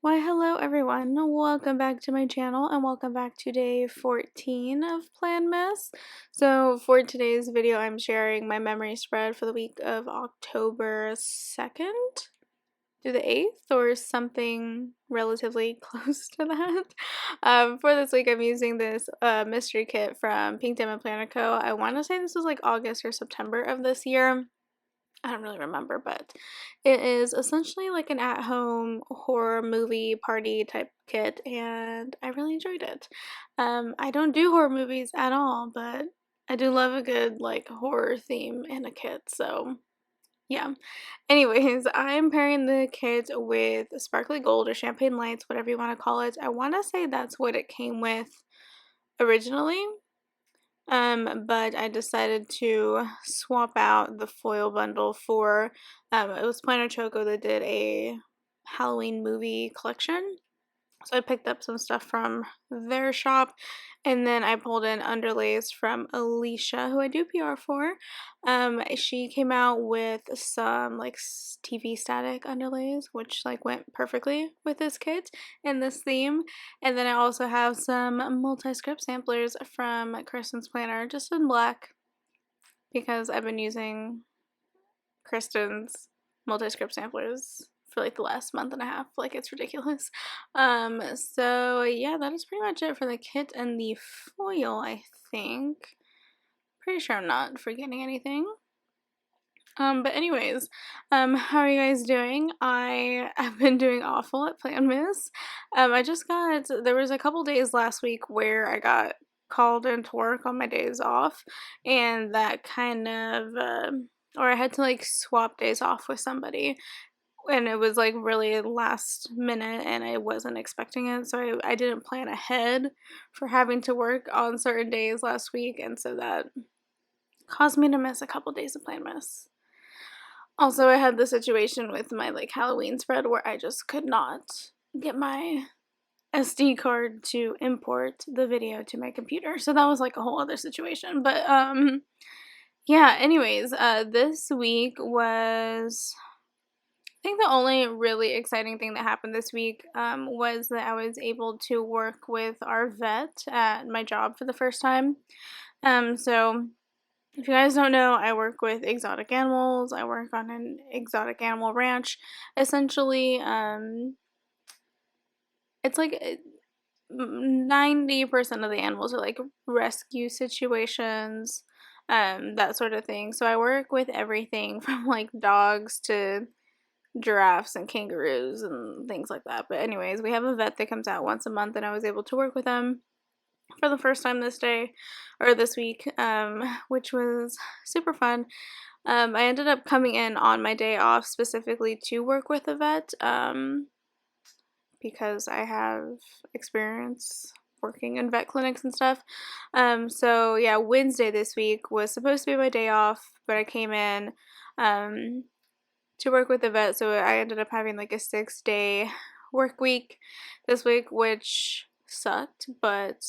Why, hello everyone. Welcome back to my channel and welcome back to day 14 of Planmas. So for today's video, I'm sharing my memory spread for the week of October 2nd through the 8th or something relatively close to that. For this week, I'm using this mystery kit from Pink Diamond Planner Co. I want to say this was like August or September of this year. I don't really remember, but it is essentially like an at-home horror movie party type kit, and I really enjoyed it. I don't do horror movies at all, but I do love a good like horror theme in a kit, so yeah. Anyways, I'm pairing the kit with sparkly gold or champagne lights, whatever you want to call it. I want to say that's what it came with originally. But I decided to swap out the foil bundle for, it was Planner Choco that did a Halloween movie collection. So I picked up some stuff from their shop, and then I pulled in underlays from Alicia, who I do PR for. She came out with some like TV static underlays, which like went perfectly with this kit and this theme. And then I also have some multi-script samplers from Kristen's planner, just in black, because I've been using Kristen's multi-script samplers for like the last month and a half. Like, it's ridiculous. So yeah, that is pretty much it for the kit and the foil, I think. Pretty sure I'm not forgetting anything. But anyways, how are you guys doing? I have been doing awful at Planmas. There was a couple days last week where I got called into work on my days off, and that kind of, or I had to like swap days off with somebody, and it was like really last minute and I wasn't expecting it, so I didn't plan ahead for having to work on certain days last week, and so that caused me to miss a couple days of Planmas. Also, I had the situation with my like Halloween spread where I just could not get my SD card to import the video to my computer, so that was like a whole other situation. But yeah, anyways, this week was, I think the only really exciting thing that happened this week was that I was able to work with our vet at my job for the first time. So if you guys don't know, I work with exotic animals. I work on an exotic animal ranch. Essentially, it's like 90% of the animals are like rescue situations, that sort of thing. So I work with everything from like dogs to giraffes and kangaroos and things like that. But anyways, we have a vet that comes out once a month, and I was able to work with them for the first time this week, which was super fun. I ended up coming in on my day off specifically to work with a vet, because I have experience working in vet clinics and stuff. So yeah, Wednesday this week was supposed to be my day off, but I came in to work with the vet, so I ended up having like a 6-day work week this week, which sucked, but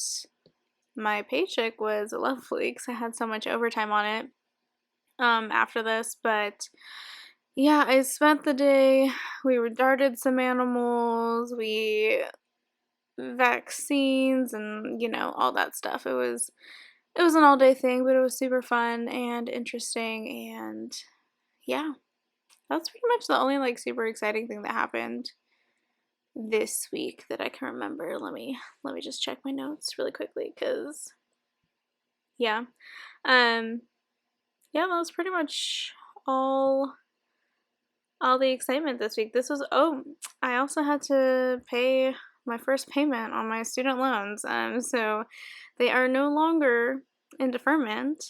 my paycheck was lovely because I had so much overtime on it after this. But yeah, I spent the day, we darted some animals, we vaccines, and you know, all that stuff. It was an all-day thing, but it was super fun and interesting, and yeah, that's pretty much the only like super exciting thing that happened this week that I can remember. Let me just check my notes really quickly, because yeah. Yeah, that was pretty much all the excitement this week. I also had to pay my first payment on my student loans. So they are no longer in deferment.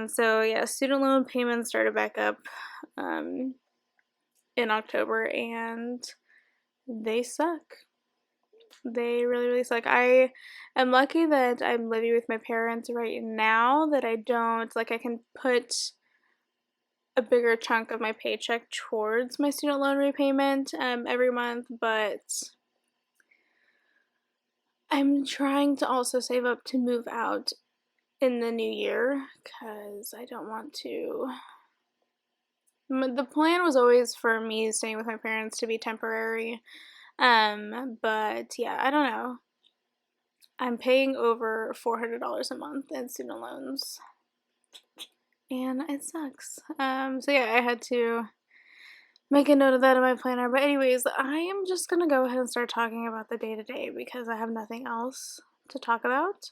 So yeah, student loan payments started back up in October, and they suck. They really, really suck. I am lucky that I'm living with my parents right now, that I can put a bigger chunk of my paycheck towards my student loan repayment every month, but I'm trying to also save up to move out in the new year, because I don't want to. The plan was always for me staying with my parents to be temporary, But yeah, I don't know. I'm paying over $400 a month in student loans, and it sucks. So yeah, I had to make a note of that in my planner. But anyways, I am just gonna go ahead and start talking about the day-to-day because I have nothing else to talk about.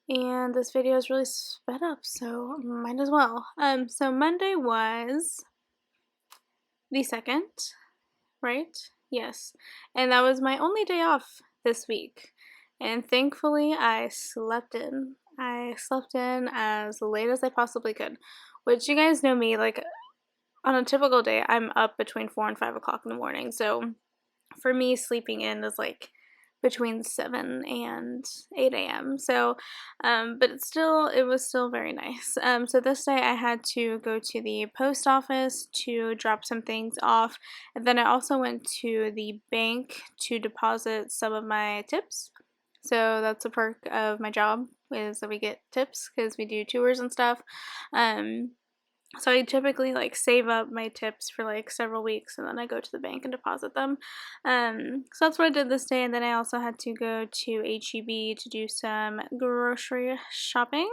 And this video is really sped up, so might as well. So Monday was the 2nd, right? Yes. And that was my only day off this week. And thankfully, I slept in. I slept in as late as I possibly could. Which, you guys know me, like, on a typical day, I'm up between 4 and 5 o'clock in the morning. So, for me, sleeping in is, like, between 7 and 8 a.m. So, but it was still very nice. So this day I had to go to the post office to drop some things off. And then I also went to the bank to deposit some of my tips. So that's a perk of my job, is that we get tips because we do tours and stuff. So I typically like save up my tips for like several weeks and then I go to the bank and deposit them. So that's what I did this day, and then I also had to go to HEB to do some grocery shopping.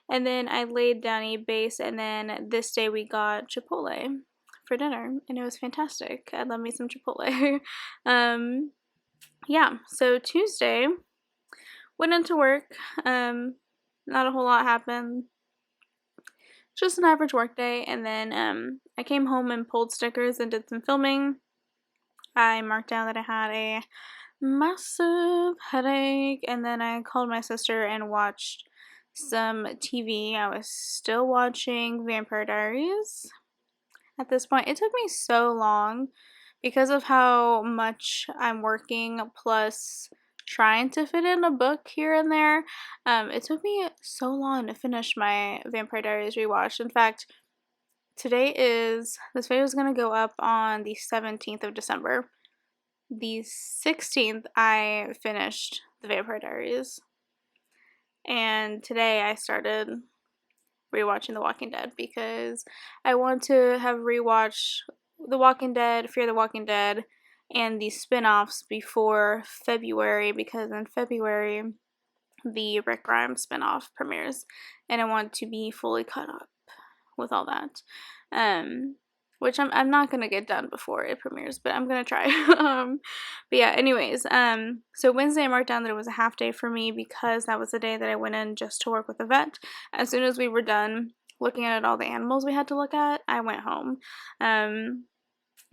And then I laid down a base, and then this day we got Chipotle for dinner and it was fantastic. I love me some Chipotle. Yeah, so Tuesday went into work. Not a whole lot happened. Just an average work day, and then I came home and pulled stickers and did some filming. I marked down that I had a massive headache, and then I called my sister and watched some TV. I was still watching Vampire Diaries at this point. It took me so long because of how much I'm working, plus trying to fit in a book here and there. It took me so long to finish my Vampire Diaries rewatch. In fact, this video is going to go up on the 17th of December. The 16th, I finished the Vampire Diaries. And today I started rewatching The Walking Dead because I want to have rewatched The Walking Dead, Fear the Walking Dead, and the spin-offs before February, because in February the Rick Grimes spin-off premieres and I want to be fully caught up with all that. Which I'm not gonna get done before it premieres, but I'm gonna try. But yeah, anyways, so Wednesday I marked down that it was a half day for me because that was the day that I went in just to work with the vet. As soon as we were done looking at all the animals we had to look at, I went home.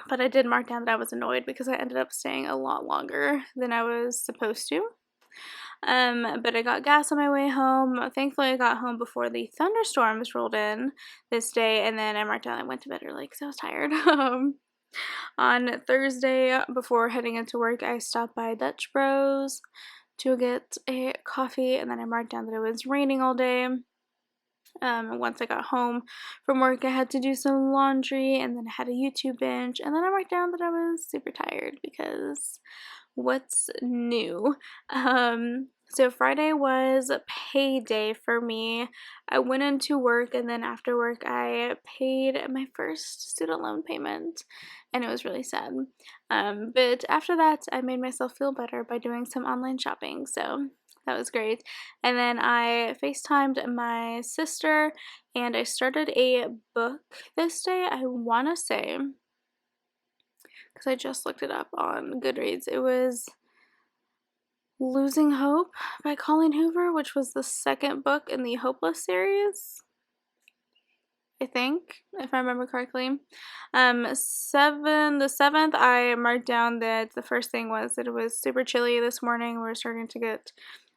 But I did mark down that I was annoyed because I ended up staying a lot longer than I was supposed to. But I got gas on my way home. Thankfully, I got home before the thunderstorms rolled in this day, and then I marked down I went to bed early because I was tired. On Thursday, before heading into work, I stopped by Dutch Bros to get a coffee, and then I marked down that it was raining all day. Once I got home from work, I had to do some laundry, and then I had a YouTube binge, and then I marked down that I was super tired because what's new? So Friday was payday for me. I went into work, and then after work I paid my first student loan payment, and it was really sad. But after that I made myself feel better by doing some online shopping, so that was great. And then I FaceTimed my sister, and I started a book this day. I want to say, because I just looked it up on Goodreads, it was Losing Hope by Colleen Hoover, which was the second book in the Hopeless series, I think, if I remember correctly. The 7th, I marked down that the first thing was that it was super chilly this morning. We were starting to get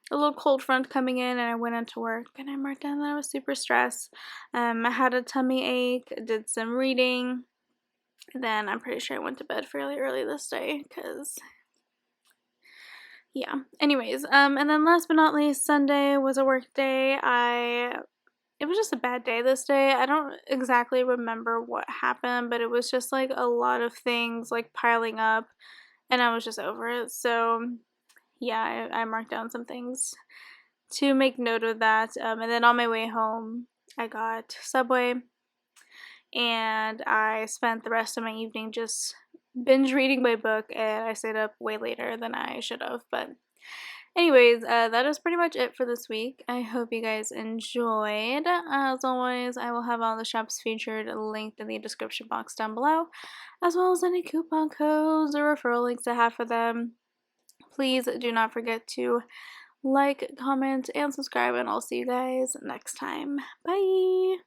a little cold front coming in, and I went into work, and I marked down that I was super stressed. I had a tummy ache, did some reading, then I'm pretty sure I went to bed fairly early this day, because yeah. Anyways, and then last but not least, Sunday was a work day. It was just a bad day this day. I don't exactly remember what happened, but it was just like a lot of things like piling up, and I was just over it. So yeah, I marked down some things to make note of that. And then on my way home, I got Subway, and I spent the rest of my evening just binge reading my book and I stayed up way later than I should have. But anyways, that is pretty much it for this week. I hope you guys enjoyed. As always, I will have all the shops featured linked in the description box down below, as well as any coupon codes or referral links I have for them. Please do not forget to like, comment, and subscribe, and I'll see you guys next time. Bye!